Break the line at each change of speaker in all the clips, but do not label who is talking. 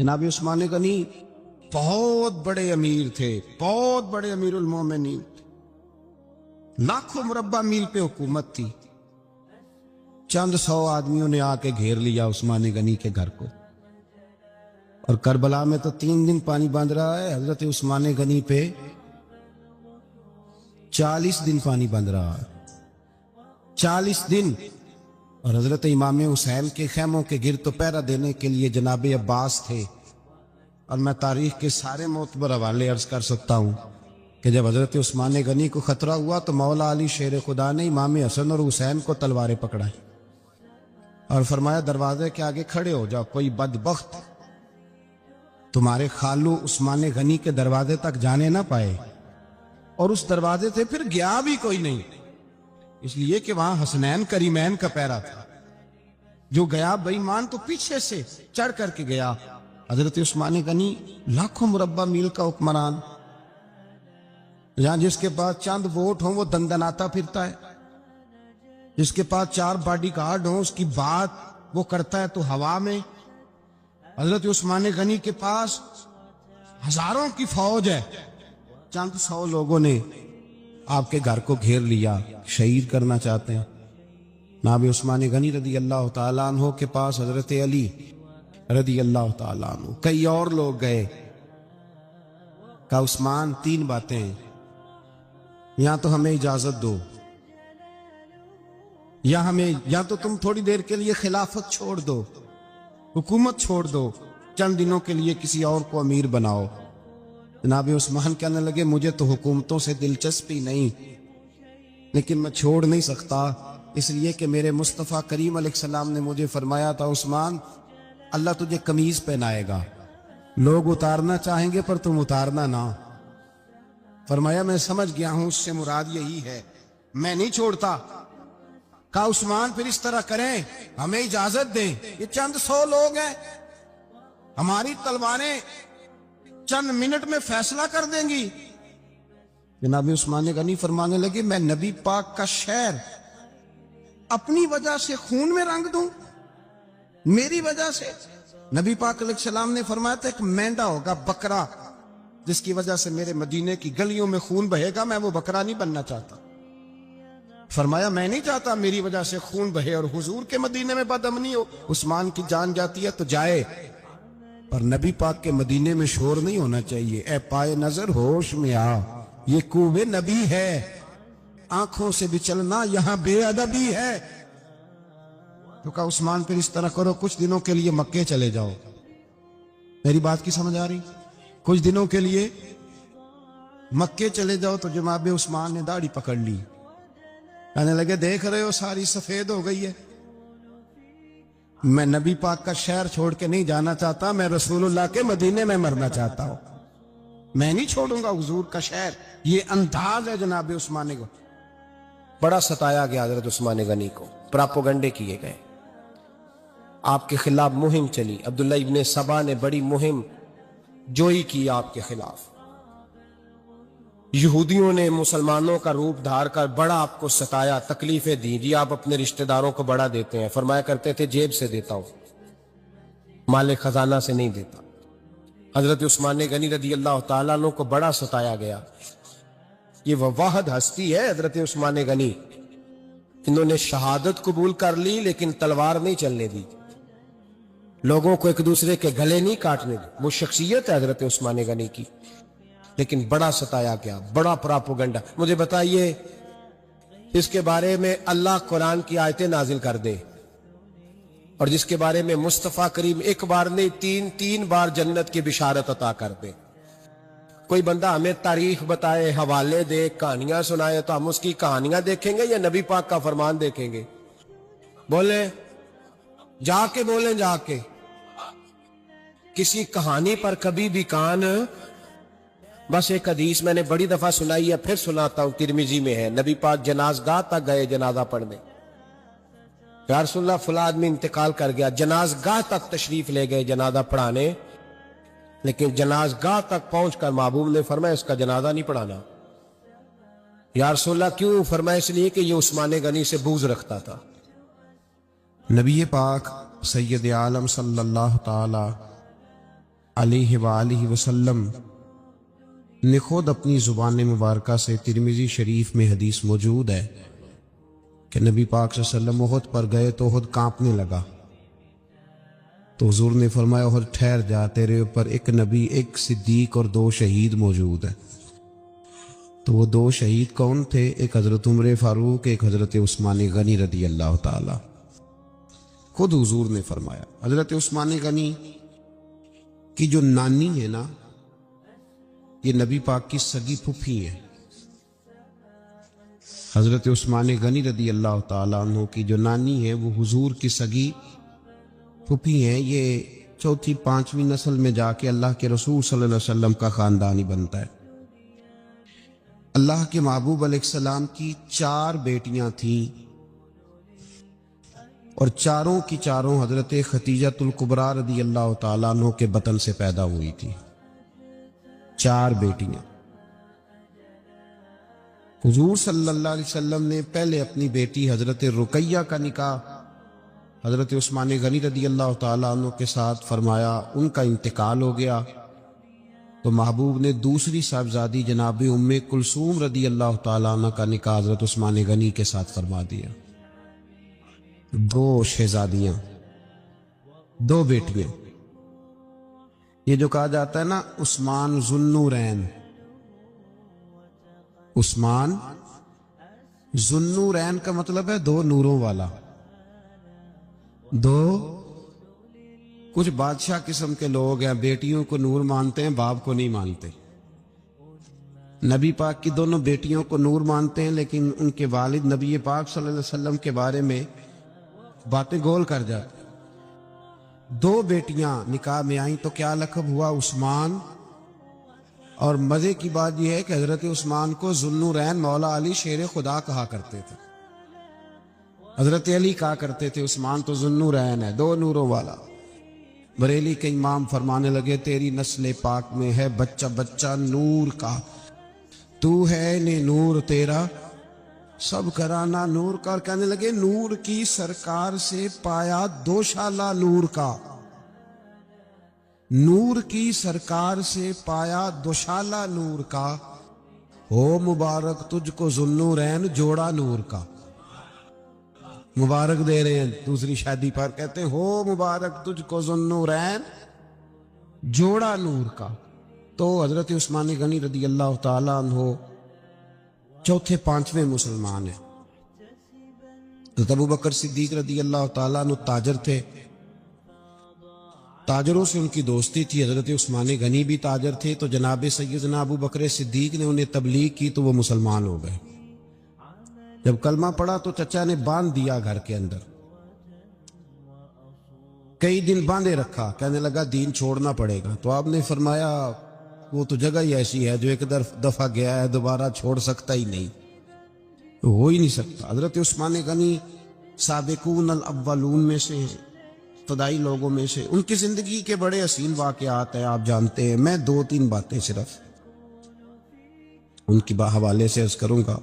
جناب عثمان غنی بہت بڑے امیر تھے، بہت بڑے امیر المومنین، لاکھوں مربع میل پہ حکومت تھی۔ چند سو آدمیوں نے آ کے گھیر لیا عثمان غنی کے گھر کو، اور کربلا میں تو 3 دن پانی بند رہا ہے، حضرت عثمان غنی پہ 40 دن پانی بند رہا ہے، 40 دن۔ اور حضرت امام حسین کے خیموں کے گرد تو پہرا دینے کے لیے جناب عباس تھے۔ اور میں تاریخ کے سارے معتبر حوالے عرض کر سکتا ہوں کہ جب حضرت عثمان غنی کو خطرہ ہوا تو مولا علی شیر خدا نے امام حسن اور حسین کو تلواریں پکڑائیں اور فرمایا دروازے کے آگے کھڑے ہو جاؤ، کوئی بدبخت تمہارے خالو عثمان غنی کے دروازے تک جانے نہ پائے۔ اور اس دروازے سے پھر گیا بھی کوئی نہیں، اس لیے کہ وہاں حسنین کریمین کا پہرا تھا۔ جو گیا بے ایمان تو پیچھے سے چڑھ کر کے گیا۔ حضرت عثمان غنی لاکھوں مربع میل کا حکمران، جہاں جس کے پاس چند ووٹ ہوں وہ دندناتا پھرتا ہے، جس کے پاس 4 باڈی گارڈ ہوں اس کی بات وہ کرتا ہے تو ہوا میں۔ حضرت عثمان غنی کے پاس ہزاروں کی فوج ہے، چند 100 لوگوں نے آپ کے گھر کو گھیر لیا، شہید کرنا چاہتے ہیں۔ جناب عثمان غنی رضی اللہ تعالیٰ عنہ کے پاس حضرت علی رضی اللہ تعالیٰ عنہ، کئی اور لوگ گئے۔ کہا عثمان 3 باتیں ہیں، یا تو ہمیں اجازت دو، یا تو تم تھوڑی دیر کے لیے خلافت چھوڑ دو، حکومت چھوڑ دو، چند دنوں کے لیے کسی اور کو امیر بناؤ۔ جناب عثمان کہنے لگے مجھے تو حکومتوں سے دلچسپی نہیں، لیکن میں چھوڑ نہیں سکتا، اس لیے کہ میرے مصطفیٰ کریم علیہ السلام نے مجھے فرمایا تھا عثمان اللہ تجھے قمیض پہنائے گا، لوگ اتارنا چاہیں گے پر تم اتارنا نہ۔ فرمایا میں سمجھ گیا ہوں، اس سے مراد یہی ہے، میں نہیں چھوڑتا۔ کہا عثمان پھر اس طرح کریں، ہمیں اجازت دیں، یہ چند 100 لوگ ہیں، ہماری تلواریں چند منٹ میں فیصلہ کر دیں گی۔ جناب عثمان غنی فرمانے لگے میں نبی پاک کا شہر اپنی وجہ سے خون میں رنگ دوں، میری وجہ سے؟ نبی پاک علیہ السلام نے فرمایا تھا ایک مینڈا ہوگا، بکرا، جس کی وجہ سے میرے مدینے کی گلیوں میں خون بہے گا، میں وہ بکرا نہیں بننا چاہتا۔ فرمایا میں نہیں چاہتا میری وجہ سے خون بہے اور حضور کے مدینے میں بدامنی ہو۔ عثمان کی جان جاتی ہے تو جائے، پر نبی پاک کے مدینے میں شور نہیں ہونا چاہیے۔ اے پائے نظر ہوش میں آ، یہ کوبے نبی ہے، آنکھوں سے بھی چلنا یہاں بے ادبی ہے۔ تو کہا عثمان پھر اس طرح کرو، کچھ دنوں کے لیے مکے چلے جاؤ۔ میری بات کی سمجھ آ رہی؟ کچھ دنوں کے لیے مکے چلے جاؤ۔ تو جناب عثمان نے داڑھی پکڑ لی، کہنے لگے دیکھ رہے ہو ساری سفید ہو گئی ہے، میں نبی پاک کا شہر چھوڑ کے نہیں جانا چاہتا، میں رسول اللہ کے مدینے میں مرنا چاہتا ہوں، میں نہیں چھوڑوں گا حضور کا شہر۔ یہ انداز ہے جناب عثمان کو۔ بڑا ستایا گیا حضرت عثمان غنی کو، پراپوگنڈے کیے گئے، آپ کے خلاف مہم چلی، عبداللہ ابن سبا نے بڑی مہم جوئی کی آپ کے خلاف۔ یہودیوں نے مسلمانوں کا روپ دھار کر بڑا آپ کو ستایا، تکلیفیں دی، جی آپ اپنے رشتہ داروں کو بڑا دیتے ہیں، فرمایا کرتے تھے جیب سے دیتا ہوں، مال خزانہ سے نہیں دیتا۔ حضرت عثمان غنی رضی اللہ تعالیٰ عنہ کو بڑا ستایا گیا۔ یہ وہ واحد ہستی ہے حضرت عثمان غنی، انہوں نے شہادت قبول کر لی لیکن تلوار نہیں چلنے دی، لوگوں کو ایک دوسرے کے گلے نہیں کاٹنے دی، وہ شخصیت ہے حضرت عثمان غنی کی، لیکن بڑا ستایا گیا، بڑا پراپوگنڈا۔ مجھے بتائیے اس کے بارے میں اللہ قرآن کی آیتیں نازل کر دے، اور جس کے بارے میں مصطفیٰ کریم ایک بار نہیں تین بار جنت کی بشارت عطا کر دے، کوئی بندہ ہمیں تاریخ بتائے، حوالے دے، کہانیاں سنائے، تو ہم اس کی کہانیاں دیکھیں گے یا نبی پاک کا فرمان دیکھیں گے؟ بولیں، جا کے بولیں، جا کے کسی کہانی پر کبھی بھی کان۔ بس ایک حدیث میں نے بڑی دفعہ سنائی ہے، پھر سناتا ہوں، ترمذی میں ہے، نبی پاک جنازگاہ تک گئے جنازہ پڑھنے، یا رسول اللہ فلاں آدمی انتقال کر گیا، جنازگاہ تک تشریف لے گئے جنازہ پڑھانے، لیکن جنازگاہ تک پہنچ کر محبوب نے فرمایا اس کا جنازہ نہیں پڑھانا۔ یا رسول اللہ کیوں؟ فرمایا اس لیے کہ یہ عثمان غنی سے بغض رکھتا تھا۔ نبی پاک سید عالم صلی اللہ تعالی علیہ وآلہ وسلم نے خود اپنی زبان مبارکہ سے، ترمذی شریف میں حدیث موجود ہے کہ نبی پاک صلی اللہ علیہ وسلم احد پر گئے تو احد کانپنے لگا، تو حضور نے فرمایا احد ٹھہر جا، تیرے اوپر ایک نبی، ایک صدیق اور 2 شہید موجود ہیں۔ تو وہ 2 شہید کون تھے؟ ایک حضرت عمر فاروق، ایک حضرت عثمان غنی رضی اللہ تعالی۔ خود حضور نے فرمایا، حضرت عثمان غنی کی جو نانی ہے نا، یہ نبی پاک کی سگی پھوپھی ہے۔ حضرت عثمان غنی رضی اللہ تعالیٰ عنہ کی جو نانی ہے وہ حضور کی سگی پھوپھی ہیں۔ یہ 4تھی 5ویں نسل میں جا کے اللہ کے رسول صلی اللہ علیہ وسلم کا خاندانی بنتا ہے۔ اللہ کے محبوب علیہ السلام کی 4 بیٹیاں تھیں، اور چاروں کی چاروں حضرت خدیجہ الکبریٰ رضی اللہ تعالیٰ عنہ کے بطن سے پیدا ہوئی تھی۔ 4 بیٹیاں۔ حضور صلی اللہ علیہ وسلم نے پہلے اپنی بیٹی حضرت رقیہ کا نکاح حضرت عثمان غنی رضی اللہ تعالیٰ عنہ کے ساتھ فرمایا، ان کا انتقال ہو گیا تو محبوب نے دوسری صاحبزادی جناب ام کلثوم رضی اللہ تعالیٰ عنہ کا نکاح حضرت عثمان غنی کے ساتھ فرما دیا۔ 2 شہزادیاں، 2 بیٹیاں۔ یہ جو کہا جاتا ہے نا عثمان ذو النورین، عثمان ذو النورین کا مطلب ہے 2 نوروں والا۔ 2 کچھ بادشاہ قسم کے لوگ ہیں، بیٹیوں کو نور مانتے ہیں، باپ کو نہیں مانتے۔ نبی پاک کی دونوں بیٹیوں کو نور مانتے ہیں، لیکن ان کے والد نبی پاک صلی اللہ علیہ وسلم کے بارے میں باتیں گول کر جاتے۔ 2 بیٹیاں نکاح میں آئیں تو کیا لقب ہوا؟ عثمان۔ اور مزے کی بات یہ ہے کہ حضرت عثمان کو ذو النورین مولا علی شیر خدا کہا کرتے تھے، حضرت علی کہا کرتے تھے عثمان تو ذو النورین ہے، 2 نوروں والا۔ بریلی کے امام فرمانے لگے، تیری نسل پاک میں ہے بچہ بچہ نور کا، تو ہے نے نور تیرا سب کرانا نور کا۔ اور کہنے لگے نور کی سرکار سے پایا 2 شالہ نور کا، نور کی سرکار سے پایا 2 شالہ نور کا، ہو مبارک تجھ کو ذو النورین جوڑا نور کا۔ مبارک دے رہے ہیں دوسری شادی پر، کہتے ہیں ہو مبارک تجھ کو ذو النورین جوڑا نور کا۔ تو حضرت عثمان غنی رضی اللہ تعالیٰ عنہ 4تھے 5ویں مسلمان ہیں۔ حضرت ابوبکر صدیق رضی اللہ تعالیٰ عنہ تاجر تھے، تاجروں سے ان کی دوستی تھی۔ حضرت عثمان غنی بھی تاجر تھے، تو جناب سیدنا ابوبکر صدیق نے انہیں تبلیغ کی تو وہ مسلمان ہو گئے۔ جب کلمہ پڑھا تو چچا نے باندھ دیا گھر کے اندر، کئی دن باندھے رکھا، کہنے لگا دین چھوڑنا پڑے گا۔ تو آپ نے فرمایا وہ تو جگہ ہی ایسی ہے جو ایک دفعہ گیا ہے دوبارہ چھوڑ سکتا ہی نہیں، ہو ہی نہیں سکتا۔ حضرت عثمان غنی سابقون الاولون میں سے ہیں، ابتدائی لوگوں میں سے۔ ان کی زندگی کے بڑے حسین واقعات ہیں، آپ جانتے ہیں۔ میں 2-3 باتیں صرف ان کی حوالے سے عرض کروں گا۔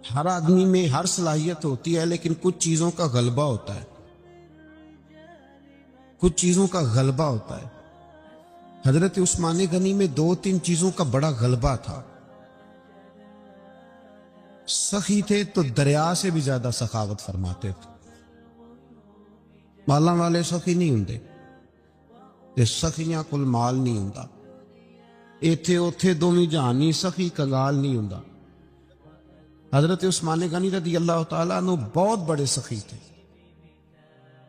ہر آدمی میں ہر صلاحیت ہوتی ہے، لیکن کچھ چیزوں کا غلبہ ہوتا ہے، کچھ چیزوں کا غلبہ ہوتا ہے۔ حضرت عثمان غنی میں 2-3 چیزوں کا بڑا غلبہ تھا۔ سخی تھے تو دریا سے بھی زیادہ سخاوت فرماتے تھے۔ مالاں والے سخی نہیں ہوندے، تے سخیاں کل مال نہیں ہوندا، ایتھے اوتھے دوویں جہانی سخی کنگال نہیں ہوندا۔ حضرت عثمان غنی رضی اللہ تعالیٰ عنہ بہت بڑے سخی تھے،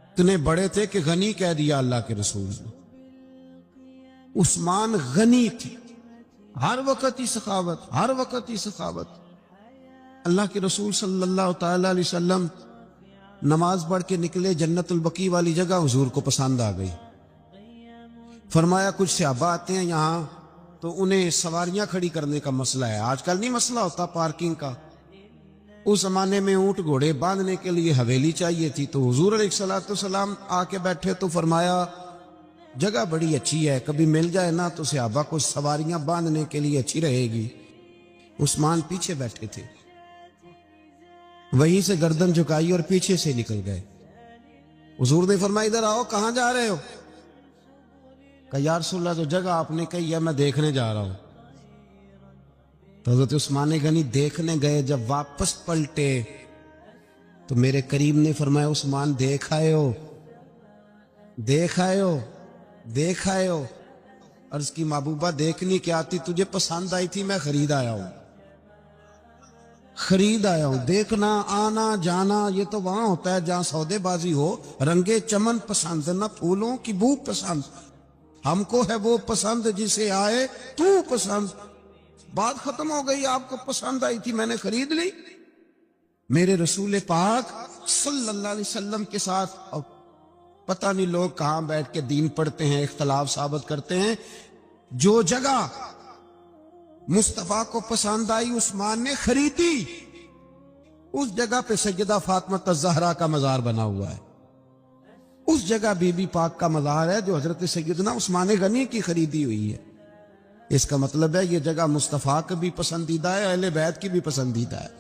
اتنے بڑے تھے کہ غنی کہہ دیا اللہ کے رسول نے۔ عثمان غنی تھے، ہر وقت ہی سخاوت، ہر وقت ہی سخاوت۔ اللہ کے رسول صلی اللہ تعالیٰ علیہ وسلم نماز پڑھ کے نکلے، جنت البقیع والی جگہ حضور کو پسند آ گئی۔ فرمایا کچھ صحابہ آتے ہیں یہاں تو انہیں سواریاں کھڑی کرنے کا مسئلہ ہے۔ آج کل نہیں مسئلہ ہوتا پارکنگ کا، اس زمانے میں اونٹ گھوڑے باندھنے کے لیے حویلی چاہیے تھی۔ تو حضور علیہ الصلوۃ والسلام آ کے بیٹھے تو فرمایا جگہ بڑی اچھی ہے، کبھی مل جائے نا تو صحابہ کو سواریاں باندھنے کے لیے اچھی رہے گی۔ عثمان پیچھے بیٹھے تھے، وہیں سے گردن جھکائی اور پیچھے سے نکل گئے۔ حضور نے فرمایا ادھر آؤ، کہاں جا رہے ہو؟ کہ یا رسول اللہ جو جگہ آپ نے کہی ہے میں دیکھنے جا رہا ہوں. تو حضرت عثمان غنی دیکھنے گئے. جب واپس پلٹے تو میرے کریم نے فرمایا عثمان دیکھ آئے ہو, دیکھ آئے ہو, دیکھ آئے ہو. عرض کی محبوبہ دیکھنی کیا آتی, تجھے پسند آئی تھی, میں خرید آیا ہوں, خرید آیا ہوں. دیکھنا آنا جانا یہ تو وہاں ہوتا ہے جہاں سودے بازی ہو. رنگے چمن پسند نہ پھولوں کی بو پسند, ہم کو ہے وہ پسند جسے آئے تو پسند. بات ختم ہو گئی, آپ کو پسند آئی تھی میں نے خرید لی. میرے رسول پاک صلی اللہ علیہ وسلم کے ساتھ پتہ نہیں لوگ کہاں بیٹھ کے دین پڑھتے ہیں, اختلاف ثابت کرتے ہیں. جو جگہ مصطفیٰ کو پسند آئی عثمان نے خریدی, اس جگہ پہ سیدہ فاطمہ الزہرا کا مزار بنا ہوا ہے. اس جگہ بی بی پاک کا مزار ہے جو حضرت سیدنا عثمان غنی کی خریدی ہوئی ہے. اس کا مطلب ہے یہ جگہ مصطفیٰ کا بھی پسندیدہ ہے, اہل بیت کی بھی پسندیدہ ہے.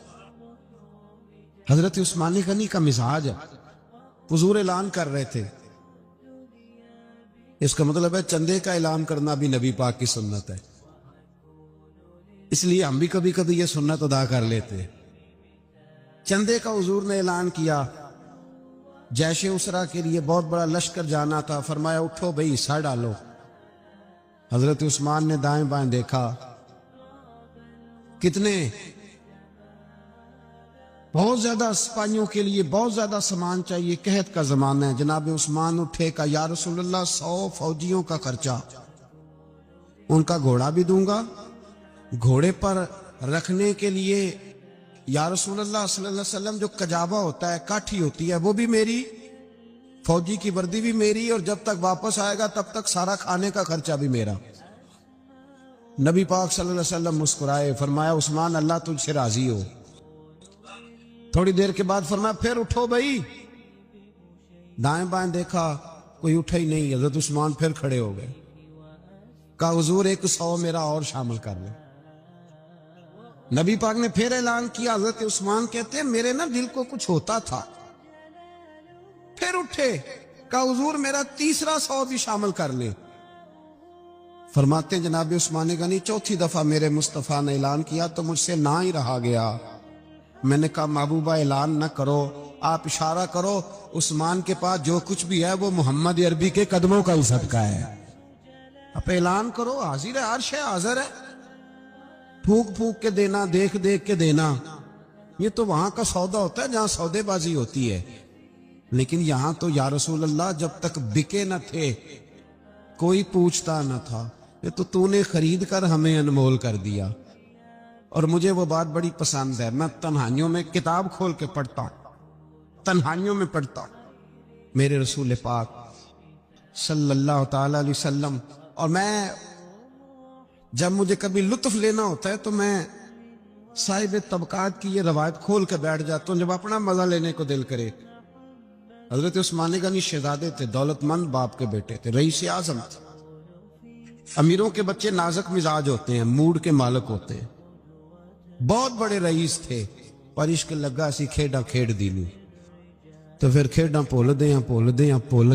حضرت عثمان غنی کا مزاج ہے, حضور اعلان کر رہے تھے. اس کا مطلب ہے چندے کا اعلان کرنا بھی نبی پاک کی سنت ہے, اس لیے ہم بھی کبھی کبھی یہ سنت ادا کر لیتے. چندے کا حضور نے اعلان کیا. جیش اسرا کے لیے بہت بڑا لشکر جانا تھا, فرمایا اٹھو بھئی حصہ ڈالو. حضرت عثمان نے دائیں بائیں دیکھا, کتنے, بہت زیادہ سپاہیوں کے لیے بہت زیادہ سامان چاہیے, قحط کا زمانہ ہے. جناب عثمان اٹھے کا یا رسول اللہ 100 فوجیوں کا خرچہ, ان کا گھوڑا بھی دوں گا, گھوڑے پر رکھنے کے لیے یا رسول اللہ صلی اللہ علیہ وسلم جو کجابہ ہوتا ہے, کاٹھی ہوتی ہے, وہ بھی میری, فوجی کی وردی بھی میری, اور جب تک واپس آئے گا تب تک سارا کھانے کا خرچہ بھی میرا. نبی پاک صلی اللہ علیہ وسلم مسکرائے, فرمایا عثمان اللہ تجھ سے راضی ہو. تھوڑی دیر کے بعد فرمایا پھر اٹھو بھائی. دائیں بائیں دیکھا کوئی اٹھا ہی نہیں. حضرت عثمان پھر کھڑے ہو گئے, کہا حضور 100 میرا اور شامل کر لیں. نبی پاک نے پھر اعلان کیا. حضرت عثمان کہتے ہیں میرے نا دل کو کچھ ہوتا تھا, پھر اٹھے, کہا حضور میرا 100 بھی شامل کر لیں. فرماتے ہیں جناب عثمان غنی چوتھی دفعہ میرے مصطفیٰ نے اعلان کیا تو مجھ سے نہ ہی رہا گیا. میں نے کہا محبوبہ اعلان نہ کرو, آپ اشارہ کرو, عثمان کے پاس جو کچھ بھی ہے وہ محمد عربی کے قدموں کا ہی صدقہ ہے. آپ اعلان کرو, حاضر ہے, عرش ہے, حاضر ہے. پھونک پھونک کے دینا, دیکھ دیکھ کے دینا, یہ تو وہاں کا سودا ہوتا ہے جہاں سودے بازی ہوتی ہے. لیکن یہاں تو یا رسول اللہ جب تک بکے نہ تھے کوئی پوچھتا نہ تھا, یہ تو نے خرید کر ہمیں انمول کر دیا. اور مجھے وہ بات بڑی پسند ہے, میں تنہائیوں میں کتاب کھول کے پڑھتا ہوں, تنہائیوں میں پڑھتا ہوں میرے رسول پاک صلی اللہ تعالی علیہ وسلم. اور میں جب مجھے کبھی لطف لینا ہوتا ہے تو میں صاحب طبقات کی یہ روایت کھول کے بیٹھ جاتا ہوں جب اپنا مزہ لینے کو دل کرے. حضرت عثمان غنی شہزادے تھے, دولت مند باپ کے بیٹے تھے, رئیس اعظم تھے. امیروں کے بچے نازک مزاج ہوتے ہیں, موڈ کے مالک ہوتے ہیں. بہت بڑے رئیس تھے, پر عشق لگا سی کھیڈاں کھیڑ دی نہیں, تو پھر کھیڈاں بھول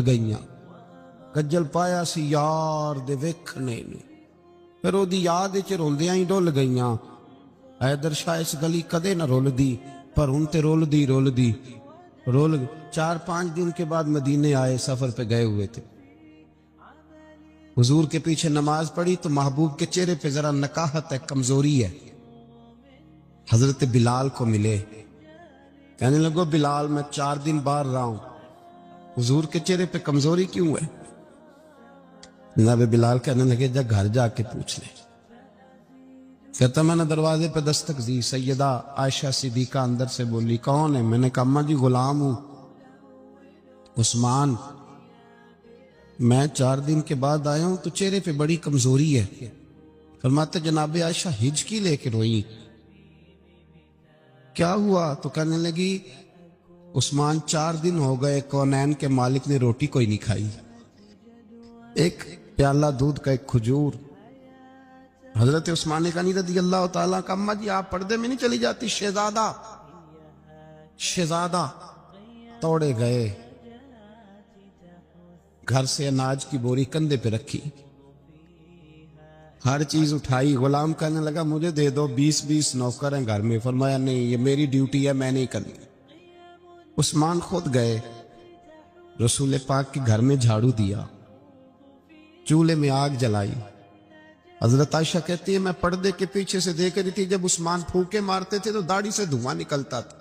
گئیاں. کجل پایا سی یار دے ویکھنے نے, پھر وہ دی یاد وچ روندیاں ہی ڈول گئیاں. حیدر شاہ اس گلی کدے نہ رول دی, پر ہن تے رول دی. 4-5 دن کے بعد مدینے آئے, سفر پہ گئے ہوئے تھے. حضور کے پیچھے نماز پڑھی تو محبوب کے چہرے پہ ذرا نکاہت ہے, کمزوری ہے. حضرت بلال کو ملے, کہنے لگو بلال میں 4 دن باہر رہا ہوں, حضور کے چہرے پہ کمزوری کیوں ہے؟ جناب بلال کہنے لگے جا گھر جا کے پوچھ لے. کہتا میں نے دروازے پہ دستک دی, سیدہ عائشہ صدیقہ اندر سے بولی کون ہے؟ میں نے کہا اماں جی غلام ہوں. عثمان میں 4 دن کے بعد آیا ہوں تو چہرے پہ بڑی کمزوری ہے. فرماتے جناب عائشہ ہجکی لے کے روئی. کیا ہوا؟ تو کہنے لگی عثمان 4 دن ہو گئے کونین کے مالک نے روٹی کوئی نہیں کھائی, ایک پیالہ دودھ کا ایک کھجور. حضرت عثمان غنی رضی اللہ تعالیٰ کا اماں جی آپ پردے میں نہیں چلی جاتی؟ شہزادہ توڑے گئے, گھر سے اناج کی بوری کندھے پہ رکھی, ہر چیز اٹھائی. غلام کہنے لگا مجھے دے دو, 20 نوکر ہیں گھر میں. فرمایا نہیں, یہ میری ڈیوٹی ہے, میں نہیں کرنی. عثمان خود گئے, رسول پاک کے گھر میں جھاڑو دیا, چولہے میں آگ جلائی. حضرت عائشہ کہتی ہے میں پردے کے پیچھے سے دیکھ رہی تھی, جب عثمان پھونکے مارتے تھے تو داڑھی سے دھواں نکلتا تھا.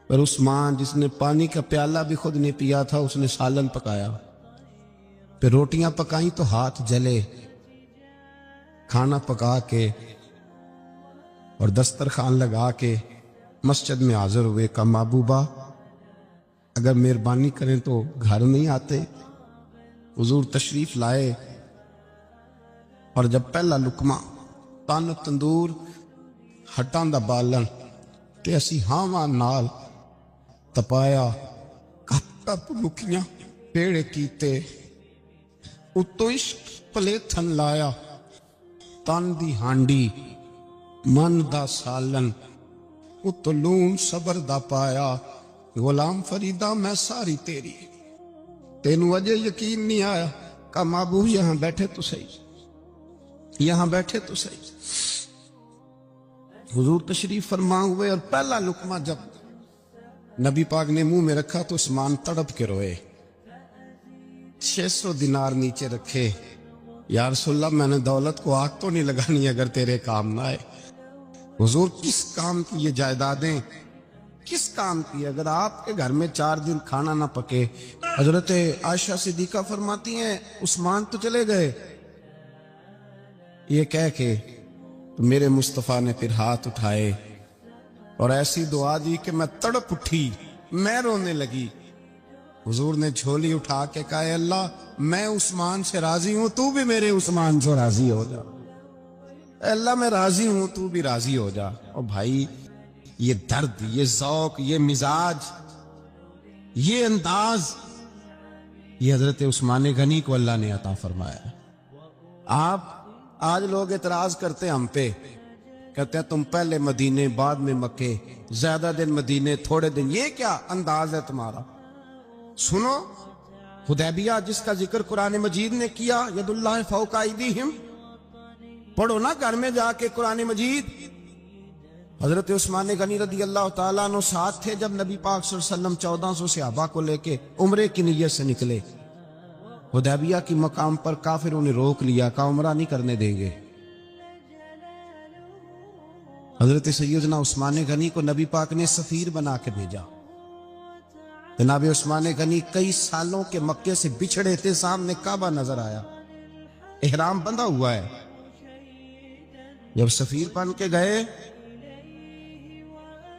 پر عثمان جس نے پانی کا پیالہ بھی خود نہیں پیا تھا, اس نے سالن پکایا, پھر روٹیاں پکائیں تو ہاتھ جلے. کھانا پکا کے اور دسترخوان لگا کے مسجد میں حاضر ہوئے. کہا محبوبہ اگر مہربانی کریں تو گھر نہیں آتے. حضور تشریف لائے اور جب پہلا لقمہ تن تندور ہٹاں دا بالن تے اسی ہاواں نال تپایا, کپ لکیاں پیڑے کیتے, اتو عشق پلیتھن لایا. تن دی ہانڈی من دا سالن, اتو لون صبر دا پایا. غلام فریدہ میں ساری تیری, تینوں اجے یقین نہیں آیا. کہا محبوب یہاں بیٹھے تو صحیح, یہاں بیٹھے تو صحیح. حضور تشریف فرما ہوئے اور پہلا لقمہ جب نبی پاک نے منہ میں رکھا تو عثمان تڑپ کے روئے. 600 دینار نیچے رکھے. یا رسول اللہ میں نے دولت کو آگ تو نہیں لگانی اگر تیرے کام نہ آئے. حضور کس کام کی یہ جائیدادیں, کس کام کی؟ اگر آپ کے گھر میں 4 دن کھانا نہ پکے. حضرت عائشہ صدیقہ فرماتی ہیں عثمان تو چلے گئے, یہ کہہ کے تو میرے مصطفیٰ نے پھر ہاتھ اٹھائے اور ایسی دعا دی کہ میں تڑپ اٹھی, میں رونے لگی. حضور نے جھولی اٹھا کے کہا اے اللہ میں عثمان سے راضی ہوں, تو بھی میرے عثمان سے راضی ہو جا. اے اللہ میں راضی ہوں, تو بھی راضی ہو جا. اور بھائی یہ درد, یہ ذوق, یہ مزاج, یہ انداز, یہ حضرت عثمان غنی کو اللہ نے عطا فرمایا. آپ آج لوگ اعتراض کرتے ہم پہ, کہتے ہیں تم پہلے مدینے بعد میں مکے, زیادہ دن مدینے تھوڑے دن, یہ کیا انداز ہے تمہارا؟ سنو حدیبیہ جس کا ذکر قرآن مجید نے کیا, ید اللہ فوق ایدیہم, پڑھو نا گھر میں جا کے قرآن مجید. حضرت عثمان غنی رضی اللہ تعالیٰ عنہ ساتھ تھے جب نبی پاک صلی اللہ علیہ وسلم 1400 صحابہ کو لے کے عمرے کی نیت سے نکلے. حدیبیہ کی مقام پر کافروں نے روک لیا, کہا عمرہ نہیں کرنے دیں گے. حضرت سیدنا عثمان غنی کو نبی پاک نے سفیر بنا کے بھیجا. جناب عثمان غنی کئی سالوں کے مکے سے بچھڑے تھے, سامنے کعبہ نظر آیا, احرام بندھا ہوا ہے. جب سفیر بن کے گئے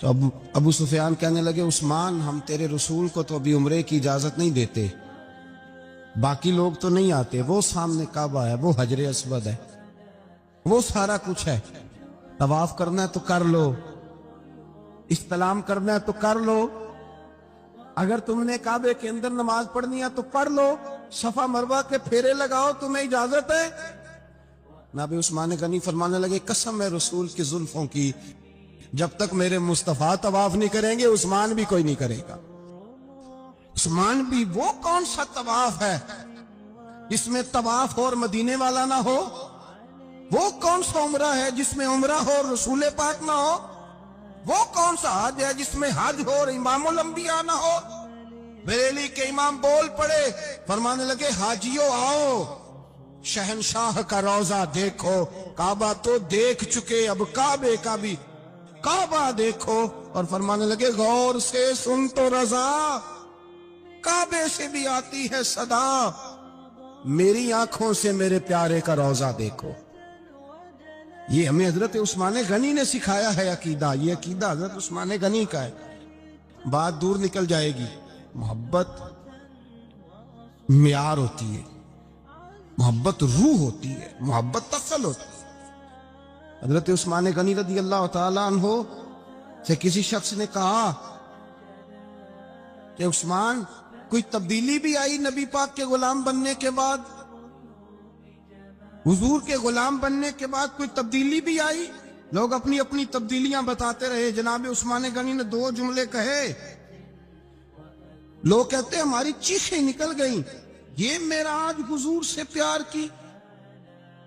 تو ابو سفیان کہنے لگے عثمان ہم تیرے رسول کو تو ابھی عمرے کی اجازت نہیں دیتے, باقی لوگ تو نہیں آتے. وہ سامنے کعبہ ہے, وہ حجر اسود ہے, وہ سارا کچھ ہے. طواف کرنا ہے تو کر لو, استلام کرنا ہے تو کر لو, اگر تم نے کعبے کے اندر نماز پڑھنی ہے تو پڑھ لو, صفا مروہ کے پھیرے لگاؤ, تمہیں اجازت ہے. نبی عثمان غنی فرمانے لگے قسم ہے رسول کی زلفوں کی, جب تک میرے مصطفیٰ طواف نہیں کریں گے عثمان بھی کوئی نہیں کرے گا. عثمان بھی وہ کون سا طواف ہے جس میں طواف اور مدینے والا نہ ہو؟ وہ کون سا عمرہ ہے جس میں عمرہ ہو اور رسول پاک نہ ہو؟ وہ کون سا حج ہے جس میں حج ہو اور امام الانبیاء نہ ہو؟ بریلی کے امام بول پڑے, فرمانے لگے حاجیوں آؤ, شہنشاہ کا روضہ دیکھو. کعبہ تو دیکھ چکے, اب کعبے کا بھی کعبہ دیکھو. اور فرمانے لگے غور سے سن تو رضا, کعبے سے بھی آتی ہے صدا, میری آنکھوں سے میرے پیارے کا روضہ دیکھو. یہ ہمیں حضرت عثمان غنی نے سکھایا ہے عقیدہ, یہ عقیدہ حضرت عثمان غنی کا ہے. بات دور نکل جائے گی. محبت معیار ہوتی ہے, محبت روح ہوتی ہے, محبت اصل ہوتی ہے. حضرت عثمان غنی رضی اللہ تعالیٰ عنہ سے کسی شخص نے کہا کہ عثمان کوئی تبدیلی بھی آئی نبی پاک کے غلام بننے کے بعد؟ حضور کے غلام بننے کے بعد کوئی تبدیلی بھی آئی؟ لوگ اپنی اپنی تبدیلیاں بتاتے رہے. جناب عثمان غنی نے 2 جملے کہے, لوگ کہتے ہماری چیخیں نکل گئیں, یہ معراج حضور سے پیار کی,